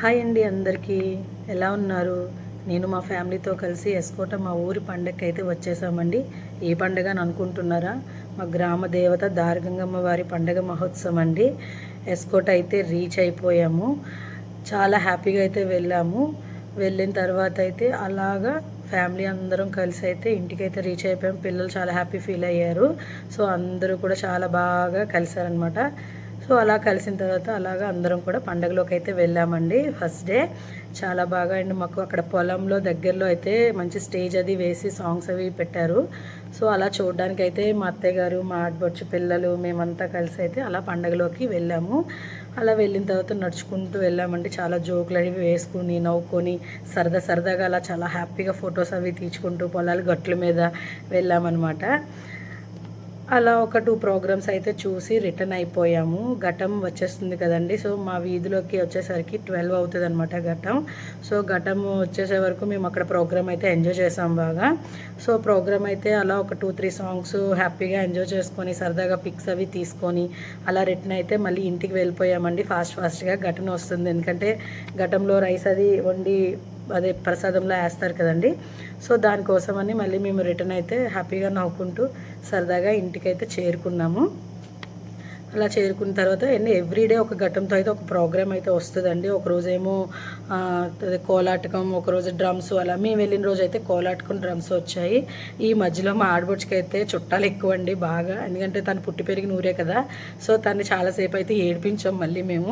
Hi అండి, అందరికీ ఎలా ఉన్నారు? నేను మా ఫ్యామిలీతో కలిసి ఎస్కోట మా ఊరి పండగకి అయితే వచ్చేసామండి. ఏ పండగ అని అనుకుంటున్నారా? మా గ్రామ దేవత దారగంగమ్మ వారి పండగ మహోత్సవం అండి. ఎస్కోట అయితే రీచ్ అయిపోయాము. చాలా హ్యాపీగా అయితే వెళ్ళాము. వెళ్ళిన తర్వాత అయితే అలాగా ఫ్యామిలీ అందరం కలిసి అయితే ఇంటికైతే రీచ్ అయిపోయాం. పిల్లలు చాలా హ్యాపీ ఫీల్ అయ్యారు. సో అందరూ కూడా చాలా బాగా కలిసారనమాట. సో అలా కలిసిన తర్వాత అలాగా అందరం కూడా పండగలోకి అయితే వెళ్ళామండి. ఫస్ట్ డే చాలా బాగా అండి. మాకు అక్కడ పొలంలో దగ్గరలో అయితే మంచి స్టేజ్ అది వేసి సాంగ్స్ అవి పెట్టారు. సో అలా చూడడానికి అయితే మా అత్తయ్య గారు, మా ఆడపడుచు పిల్లలు, మేమంతా కలిసి అయితే అలా పండగలోకి వెళ్ళాము. అలా వెళ్ళిన తర్వాత నడుచుకుంటూ వెళ్ళామండి. చాలా జోకులు అవి వేసుకుని నవ్వుకొని సరదాగా అలా చాలా హ్యాపీగా ఫొటోస్ అవి తీర్చుకుంటూ పొలాల గట్ల మీద వెళ్ళామన్నమాట. అలా ఒక 2 ప్రోగ్రామ్స్ అయితే చూసి రిటర్న్ అయిపోయాము. ఘటం వచ్చేస్తుంది కదండి. సో మా వీధిలోకి వచ్చేసరికి 12 అవుతుంది అనమాట ఘటం. సో ఘటం వచ్చేసే వరకు మేము అక్కడ ప్రోగ్రామ్ అయితే ఎంజాయ్ చేసాం బాగా. సో ప్రోగ్రామ్ అయితే అలా ఒక 2-3 సాంగ్స్ హ్యాపీగా ఎంజాయ్ చేసుకొని సరదాగా పిక్స్ అవి తీసుకొని అలా రిటర్న్ అయితే మళ్ళీ ఇంటికి వెళ్ళిపోయామండి. ఫాస్ట్గా ఘటన వస్తుంది, ఎందుకంటే ఘటంలో రైస్ అది వండి అదే ప్రసాదంలో వేస్తారు కదండి. సో దానికోసమని మళ్ళీ మేము రిటర్న్ అయితే హ్యాపీగా నవ్వుకుంటూ సరదాగా ఇంటికైతే చేరుకున్నాము. అలా చేరుకున్న తర్వాత ఎవ్రీడే ఒక ఘట్టంతో అయితే ఒక ప్రోగ్రామ్ అయితే వస్తుందండి. ఒకరోజేమో కోలాటకం, ఒకరోజు డ్రమ్స్, అలా మేము వెళ్ళిన రోజు అయితే కోలాటకం డ్రమ్స్ వచ్చాయి. ఈ మధ్యలో మా ఆడబడుచుకి అయితే చుట్టాలు ఎక్కువ అండి బాగా, ఎందుకంటే తను పుట్టి పెరిగిన ఊరే కదా. సో తను చాలాసేపు అయితే ఏడిపించాం మళ్ళీ మేము.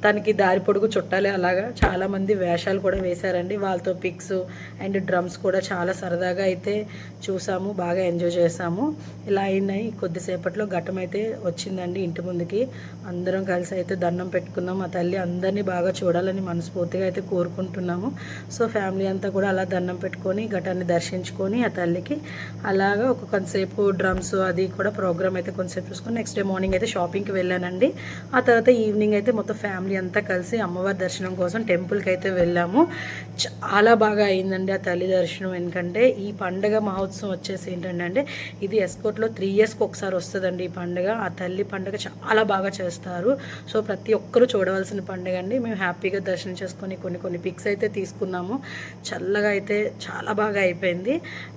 తనకి దారి పొడుగు చుట్టాలే అలాగా చాలామంది వేషాలు కూడా వేశారండి. వాళ్ళతో పిక్స్ అండ్ డ్రమ్స్ కూడా చాలా సరదాగా అయితే చూసాము, బాగా ఎంజాయ్ చేసాము. ఇలా అయినాయి. కొద్దిసేపట్లో ఘట్టం అయితే వచ్చిందండి ఇంటి ముందుకి. అందరం కలిసి అయితే దండం పెట్టుకున్నాం. ఆ తల్లి అందరినీ బాగా చూడాలని మనస్ఫూర్తిగా అయితే కోరుకుంటున్నాము. సో ఫ్యామిలీ అంతా కూడా అలా దండం పెట్టుకొని ఘటాన్ని దర్శించుకొని ఆ తల్లికి అలాగా ఒక కొంతసేపు డ్రమ్స్ అది కూడా ప్రోగ్రామ్ అయితే కొంతసేపు చూసుకొని నెక్స్ట్ డే మార్నింగ్ అయితే షాపింగ్కి వెళ్ళానండి. ఆ తర్వాత ఈవినింగ్ అయితే మొత్తం ఫ్యామిలీ అంతా కలిసి అమ్మవారి దర్శనం కోసం టెంపుల్కి అయితే వెళ్ళాము. చాలా బాగా అయిందండి ఆ తల్లి దర్శనం. ఎందుకంటే ఈ పండుగ మహోత్సవం వచ్చేసి ఏంటంటే ఇది ఎస్కోట్లో 3 ఇయర్స్కి ఒకసారి వస్తుందండి ఈ పండుగ. ఆ తల్లి పండుగ చాలా బాగా చేస్తారు. సో ప్రతి ఒక్కరూ చూడవలసిన పండుగ అండి. మేము హ్యాపీగా దర్శనం చేసుకొని కొన్ని పిక్స్ అయితే తీసుకున్నాము. చల్లగా అయితే చాలా బాగా అయిపోయింది.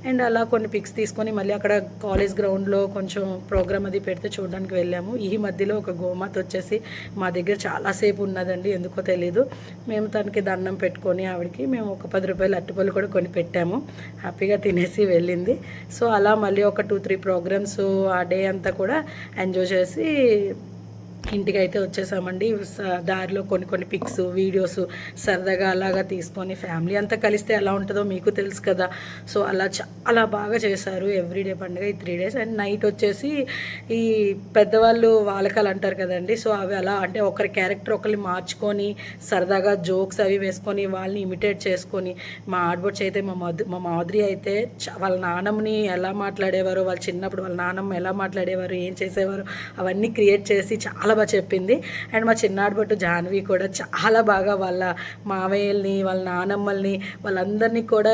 అండ్ అలా కొన్ని పిక్స్ తీసుకొని మళ్ళీ అక్కడ కాలేజ్ గ్రౌండ్లో కొంచెం ప్రోగ్రామ్ అది పెడితే చూడడానికి వెళ్ళాము. ఈ మధ్యలో ఒక గోమాత వచ్చేసి మా దగ్గర చాలాసేపు ఉన్నదండి, ఎందుకో తెలీదు. మేము తనకి దండం పెట్టుకొని ఆవిడకి మేము ఒక 10 రూపాయలు అరటిపళ్ళు కూడా కొని పెట్టాము. హ్యాపీగా తినేసి వెళ్ళింది. సో అలా మళ్ళీ ఒక 2-3 ప్రోగ్రామ్స్ ఆ డే అంతా కూడా ఎంజాయ్ చేసి ఇంటికి అయితే వచ్చేసామండి. దారిలో కొన్ని పిక్స్, వీడియోస్ సరదాగా అలాగా తీసుకొని ఫ్యామిలీ అంతా కలిస్తే ఎలా ఉంటుందో మీకు తెలుసు కదా. సో అలా చాలా బాగా చేశారు ఎవ్రీడే పండుగ ఈ 3 డేస్. అండ్ నైట్ వచ్చేసి ఈ పెద్దవాళ్ళు వాళ్ళకాలు అంటారు కదండి. సో అవి అలా అంటే ఒకరి క్యారెక్టర్ ఒకరిని మార్చుకొని సరదాగా జోక్స్ అవి వేసుకొని వాళ్ళని ఇమిటేట్ చేసుకొని మా ఆడబొడ్చి అయితే మా మాధురి అయితే వాళ్ళ నాన్నమ్మని ఎలా మాట్లాడేవారు, వాళ్ళ చిన్నప్పుడు వాళ్ళ నాన్నమ్మ ఎలా మాట్లాడేవారు, ఏం చేసేవారు అవన్నీ క్రియేట్ చేసి చాలా బాగా చెప్పింది. అండ్ మా చిన్నాడబట్టు జాన్వి కూడా చాలా బాగా వాళ్ళ మావయ్యల్ని, వాళ్ళ నానమ్మల్ని, వాళ్ళందరినీ కూడా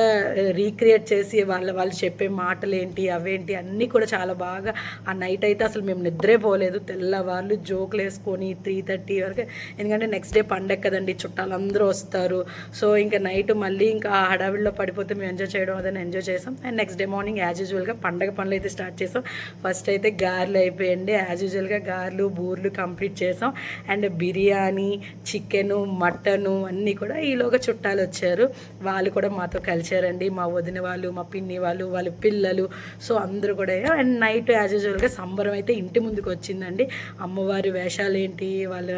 రీక్రియేట్ చేసి వాళ్ళు చెప్పే మాటలు ఏంటి అవేంటి అన్నీ కూడా చాలా బాగా. ఆ నైట్ అయితే అసలు మేము నిద్రే పోలేదు. తెల్లవాళ్ళు జోకులు వేసుకొని 3:30 వరకు, ఎందుకంటే నెక్స్ట్ డే పండగ కదండి, చుట్టాలందరూ వస్తారు. సో ఇంకా నైట్ మళ్ళీ ఇంకా ఆ హడావిడిలో పడిపోతే మేము ఎంజాయ్ చేయడం అదని ఎంజాయ్ చేసాం. And next day morning as యూజువల్గా పండగ పనులు అయితే స్టార్ట్ చేసాం. ఫస్ట్ అయితే గారెలు అయిపోయండి. యాజ్ యూజువల్గా గారెలు, బూర్లు కంప్లీట్ చేసాం. అండ్ బిర్యానీ, చికెను, మటను అన్నీ కూడా ఈలోగా చుట్టాలు వచ్చారు. వాళ్ళు కూడా మాతో కలిసారండి. మా వదిన వాళ్ళు, మా పిన్ని వాళ్ళు, వాళ్ళ పిల్లలు. సో అందరూ కూడా. అండ్ నైట్ యాజ్ యూజువల్గా సంబరం అయితే ఇంటి ముందుకు వచ్చిందండి. అమ్మవారి వేషాలు ఏంటి, వాళ్ళ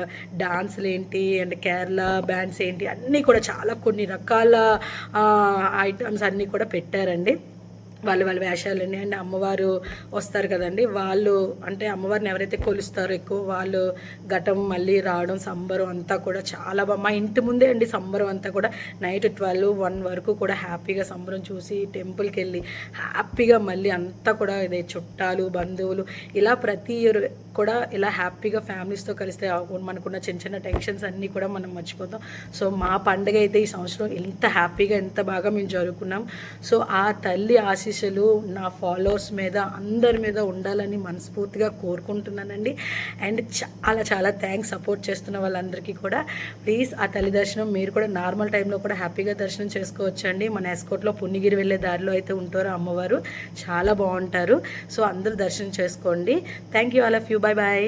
డాన్సులు ఏంటి, అండ్ కేరళ బ్యాండ్స్ ఏంటి అన్నీ కూడా చాలా కొన్ని రకాల ఐటమ్స్ అన్నీ కూడా పెట్టారండి. వాళ్ళ వేషాలని. అండ్ అమ్మవారు వస్తారు కదండి, వాళ్ళు అంటే అమ్మవారిని ఎవరైతే కొలుస్తారో ఎక్కువ వాళ్ళు ఘటం మళ్ళీ రావడం, సంబరం అంతా కూడా చాలా బాగా మా ఇంటి ముందే అండి సంబరం అంతా కూడా. నైట్ 12-1 వరకు కూడా హ్యాపీగా సంబరం చూసి టెంపుల్కి వెళ్ళి హ్యాపీగా మళ్ళీ అంతా కూడా ఇదే చుట్టాలు, బంధువులు ఇలా ప్రతి కూడా ఇలా హ్యాపీగా ఫ్యామిలీస్తో కలిస్తే మనకున్న చిన్న టెన్షన్స్ అన్నీ కూడా మనం మర్చిపోతాం. సో మా పండుగ అయితే ఈ సంవత్సరం ఎంత హ్యాపీగా ఎంత బాగా మేము జరుపుకున్నాం. సో ఆ తల్లి ఆశీస్సు ఆశీస్సులు నా ఫాలోవర్స్ మీద అందరి మీద ఉండాలని మనస్ఫూర్తిగా కోరుకుంటున్నానండి. అండ్ చాలా చాలా థ్యాంక్స్ సపోర్ట్ చేస్తున్న వాళ్ళందరికీ కూడా. ప్లీజ్ ఆ తల్లి దర్శనం మీరు కూడా నార్మల్ టైంలో కూడా హ్యాపీగా దర్శనం చేసుకోవచ్చండి. మన ఎస్కోట్లో పుణ్యగిరి వెళ్ళే దారిలో అయితే ఉంటారు అమ్మవారు, చాలా బాగుంటారు. సో అందరూ దర్శనం చేసుకోండి. Thank you all of you. Bye bye.